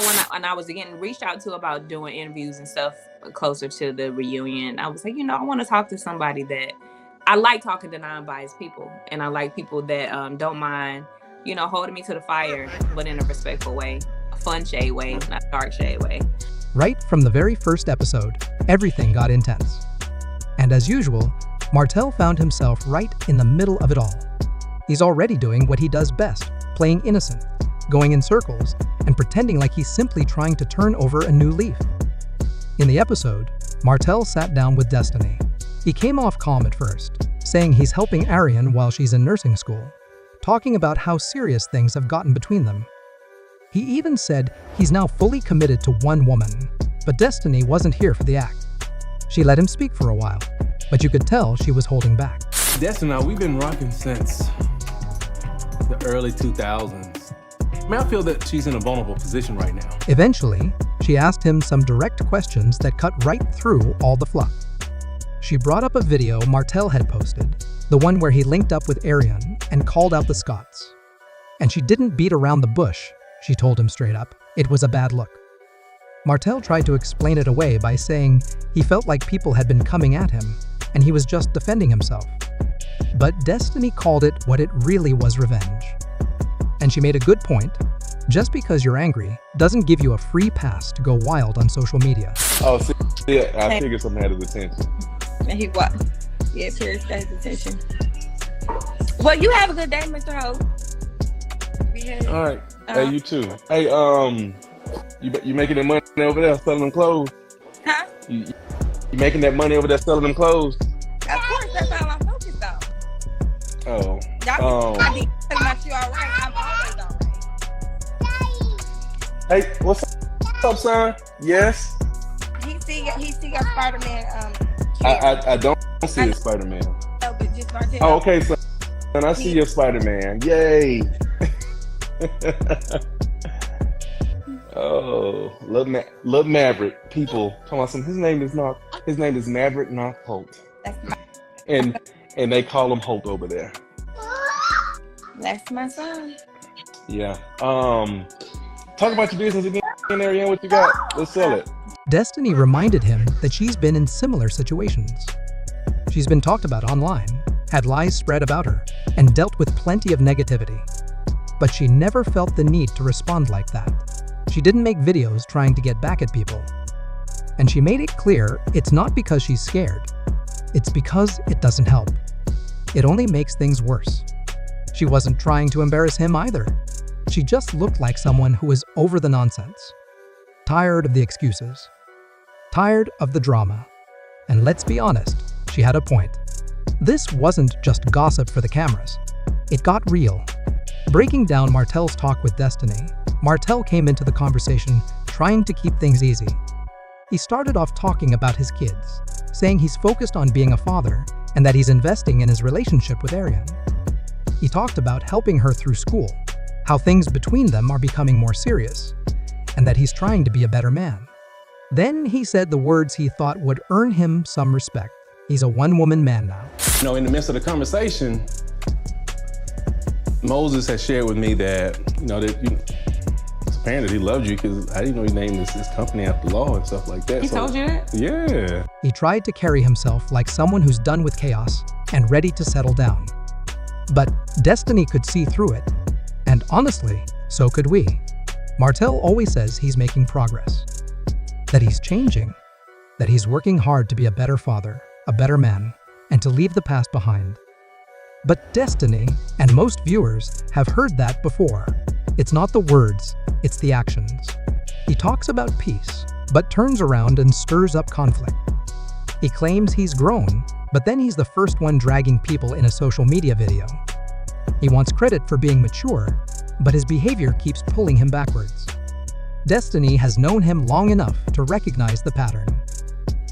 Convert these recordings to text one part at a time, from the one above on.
when I was getting reached out to about doing interviews and stuff closer to the reunion, I was like, I want to talk to somebody that I like talking to non-biased people, and I like people that don't mind, holding me to the fire, but in a respectful way, a fun shade way, not a dark shade way. Right from the very first episode, everything got intense. And as usual, Martell found himself right in the middle of it all. He's already doing what he does best, playing innocent, going in circles, and pretending like he's simply trying to turn over a new leaf. In the episode, Martell sat down with Destiny. He came off calm at first, saying he's helping Arian while she's in nursing school, talking about how serious things have gotten between them. He even said he's now fully committed to one woman, but Destiny wasn't here for the act. She let him speak for a while, but you could tell she was holding back. Destiny, we've been rocking since the early 2000s. I feel that she's in a vulnerable position right now. Eventually, she asked him some direct questions that cut right through all the fluff. She brought up a video Martell had posted, the one where he linked up with Arian and called out the Scots. And she didn't beat around the bush, she told him straight up. It was a bad look. Martell tried to explain it away by saying he felt like people had been coming at him, and he was just defending himself. But Destiny called it what it really was: revenge. And she made a good point. Just because you're angry doesn't give you a free pass to go wild on social media. Oh, see, yeah, I figured something had his attention. And he what? Yeah, Pierce got his attention. Well, you have a good day, Mr. Ho. All right. Hey, you too. Hey, you making that money over there selling them clothes? Huh? You making that money over there selling them clothes? Of course, that's all I'm focused on. Oh. I need to make you all right. I'm always all right. Hey, what's up, son? Yes. He see your Spider-Man. I don't see a Spider-Man. No, but just Martell. Oh, okay, son. I see your Spider-Man. Yay. Oh, love Maverick. People talking about some. His name is Maverick, not Holt. And they call him Holt over there. That's my son. Yeah. Talk about your business again, Ariane. What you got? Let's sell it. Destiny reminded him that she's been in similar situations. She's been talked about online, had lies spread about her, and dealt with plenty of negativity. But she never felt the need to respond like that. She didn't make videos trying to get back at people. And she made it clear it's not because she's scared. It's because it doesn't help. It only makes things worse. She wasn't trying to embarrass him either. She just looked like someone who was over the nonsense. Tired of the excuses. Tired of the drama. And let's be honest, she had a point. This wasn't just gossip for the cameras. It got real. Breaking down Martell's talk with Destiny, Martell came into the conversation trying to keep things easy. He started off talking about his kids, saying he's focused on being a father and that he's investing in his relationship with Arian. He talked about helping her through school, how things between them are becoming more serious, and that he's trying to be a better man. Then he said the words he thought would earn him some respect. He's a one-woman man now. In the midst of the conversation, Moses had shared with me that, it's apparent that he loved you because I didn't know he named his company after law and stuff like that. He told you that? Yeah. He tried to carry himself like someone who's done with chaos and ready to settle down. But Destiny could see through it. And honestly, so could we. Martell always says he's making progress, that he's changing, that he's working hard to be a better father, a better man, and to leave the past behind. But Destiny, and most viewers, have heard that before. It's not the words, it's the actions. He talks about peace, but turns around and stirs up conflict. He claims he's grown, but then he's the first one dragging people in a social media video. He wants credit for being mature, but his behavior keeps pulling him backwards. Destiny has known him long enough to recognize the pattern.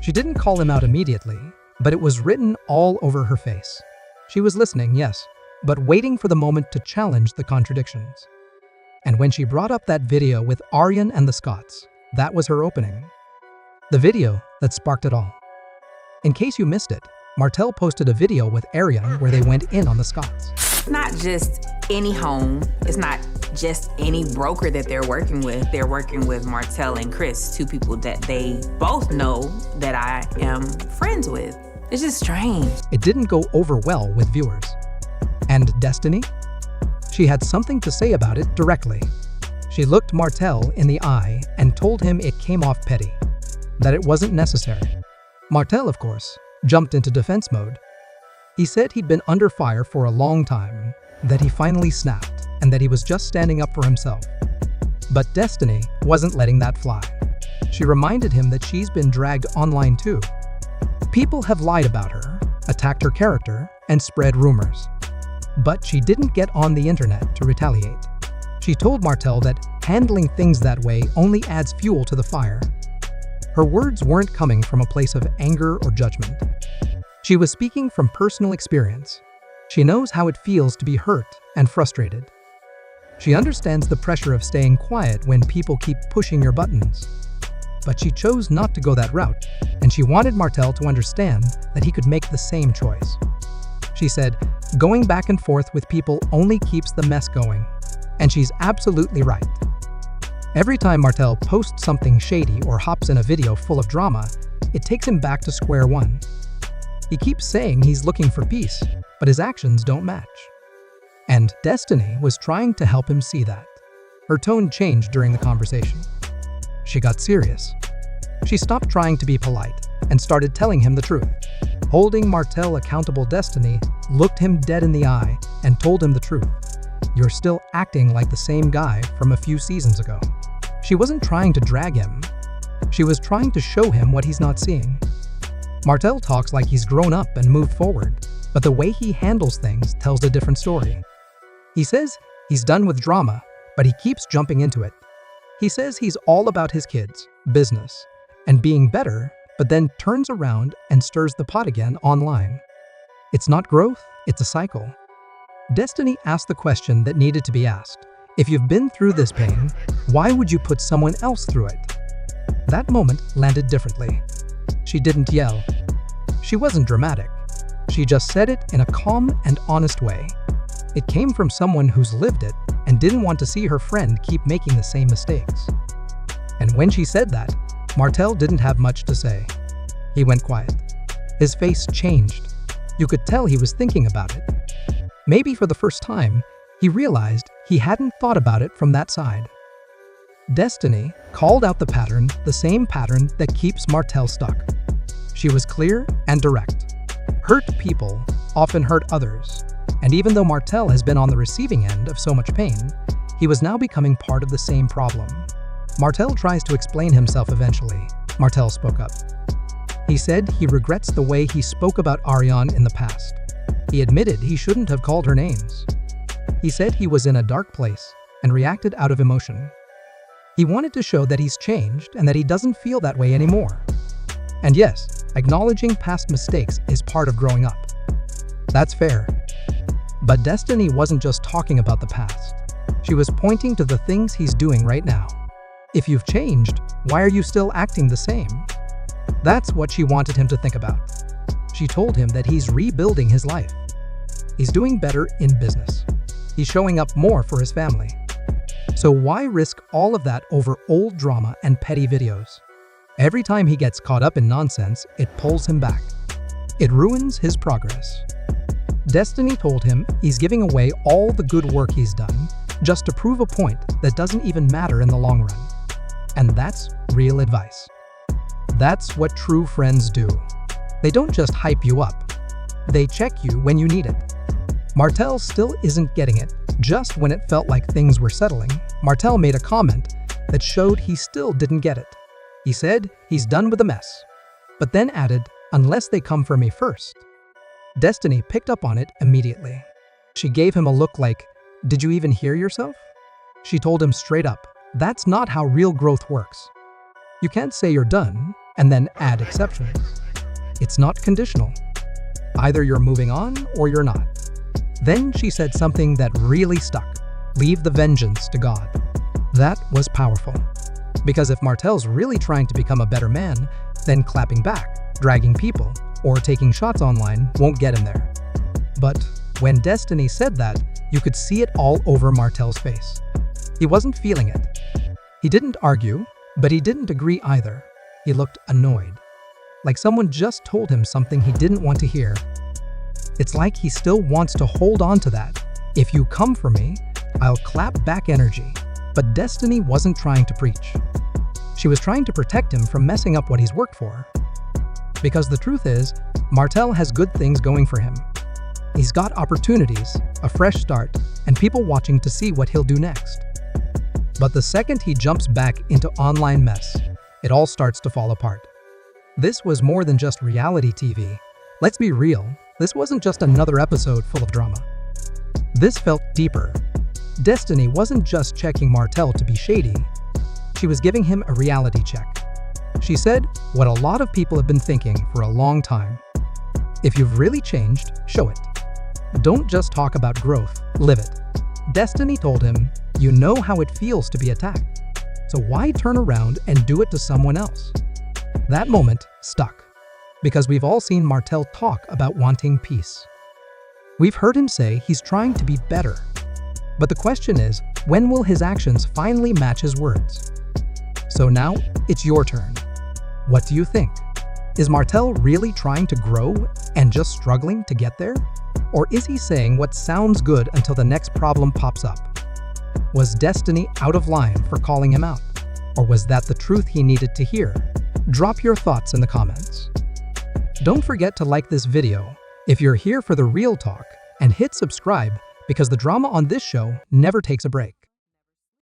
She didn't call him out immediately, but it was written all over her face. She was listening, yes, but waiting for the moment to challenge the contradictions. And when she brought up that video with Arian and the Scots, that was her opening. The video that sparked it all. In case you missed it, Martell posted a video with Arian where they went in on the Scots. Not just any home. It's not just any broker that they're working with. They're working with Martell and Chris, two people that they both know that I am friends with. It's just strange. It didn't go over well with viewers. And Destiny? She had something to say about it directly. She looked Martell in the eye and told him it came off petty, that it wasn't necessary. Martell, of course, jumped into defense mode. He said he'd been under fire for a long time, that he finally snapped, and that he was just standing up for himself. But Destiny wasn't letting that fly. She reminded him that she's been dragged online too. People have lied about her, attacked her character, and spread rumors. But she didn't get on the internet to retaliate. She told Martell that handling things that way only adds fuel to the fire. Her words weren't coming from a place of anger or judgment. She was speaking from personal experience. She knows how it feels to be hurt and frustrated. She understands the pressure of staying quiet when people keep pushing your buttons. But she chose not to go that route, and she wanted Martell to understand that he could make the same choice. She said, going back and forth with people only keeps the mess going. And she's absolutely right. Every time Martell posts something shady or hops in a video full of drama, it takes him back to square one. He keeps saying he's looking for peace, but his actions don't match. And Destiny was trying to help him see that. Her tone changed during the conversation. She got serious. She stopped trying to be polite and started telling him the truth. Holding Martell accountable, Destiny looked him dead in the eye and told him the truth. You're still acting like the same guy from a few seasons ago. She wasn't trying to drag him. She was trying to show him what he's not seeing. Martell talks like he's grown up and moved forward, but the way he handles things tells a different story. He says he's done with drama, but he keeps jumping into it. He says he's all about his kids, business, and being better, but then turns around and stirs the pot again online. It's not growth, it's a cycle. Destiny asked the question that needed to be asked. If you've been through this pain, why would you put someone else through it? That moment landed differently. She didn't yell. She wasn't dramatic. She just said it in a calm and honest way. It came from someone who's lived it and didn't want to see her friend keep making the same mistakes. And when she said that, Martell didn't have much to say. He went quiet. His face changed. You could tell he was thinking about it. Maybe for the first time, he realized he hadn't thought about it from that side. Destiny called out the pattern, the same pattern that keeps Martell stuck. She was clear and direct. Hurt people often hurt others, and even though Martell has been on the receiving end of so much pain, he was now becoming part of the same problem. Martell tries to explain himself eventually. Martell spoke up. He said he regrets the way he spoke about Ariane in the past. He admitted he shouldn't have called her names. He said he was in a dark place and reacted out of emotion. He wanted to show that he's changed and that he doesn't feel that way anymore. And yes, acknowledging past mistakes is part of growing up. That's fair. But Destiny wasn't just talking about the past. She was pointing to the things he's doing right now. If you've changed, why are you still acting the same? That's what she wanted him to think about. She told him that he's rebuilding his life. He's doing better in business. He's showing up more for his family. So why risk all of that over old drama and petty videos? Every time he gets caught up in nonsense, it pulls him back. It ruins his progress. Destiny told him he's giving away all the good work he's done just to prove a point that doesn't even matter in the long run. And that's real advice. That's what true friends do. They don't just hype you up. They check you when you need it. Martell still isn't getting it. Just when it felt like things were settling, Martell made a comment that showed he still didn't get it. He said he's done with the mess, but then added, unless they come for me first. Destiny picked up on it immediately. She gave him a look like, did you even hear yourself? She told him straight up, that's not how real growth works. You can't say you're done and then add exceptions. It's not conditional. Either you're moving on or you're not. Then she said something that really stuck. Leave the vengeance to God. That was powerful. Because if Martell's really trying to become a better man, then clapping back, dragging people, or taking shots online won't get him there. But when Destiny said that, you could see it all over Martell's face. He wasn't feeling it. He didn't argue, but he didn't agree either. He looked annoyed, like someone just told him something he didn't want to hear. It's like he still wants to hold on to that. If you come for me, I'll clap back energy. But Destiny wasn't trying to preach. She was trying to protect him from messing up what he's worked for. Because the truth is, Martell has good things going for him. He's got opportunities, a fresh start, and people watching to see what he'll do next. But the second he jumps back into online mess, it all starts to fall apart. This was more than just reality TV. Let's be real, this wasn't just another episode full of drama. This felt deeper. Destiny wasn't just checking Martell to be shady. She was giving him a reality check. She said what a lot of people have been thinking for a long time. If you've really changed, show it. Don't just talk about growth, live it. Destiny told him, you know how it feels to be attacked. So why turn around and do it to someone else? That moment stuck, because we've all seen Martell talk about wanting peace. We've heard him say he's trying to be better. But the question is, when will his actions finally match his words? So now, it's your turn. What do you think? Is Martell really trying to grow and just struggling to get there? Or is he saying what sounds good until the next problem pops up? Was Destiny out of line for calling him out? Or was that the truth he needed to hear? Drop your thoughts in the comments. Don't forget to like this video if you're here for the real talk, and hit subscribe because the drama on this show never takes a break.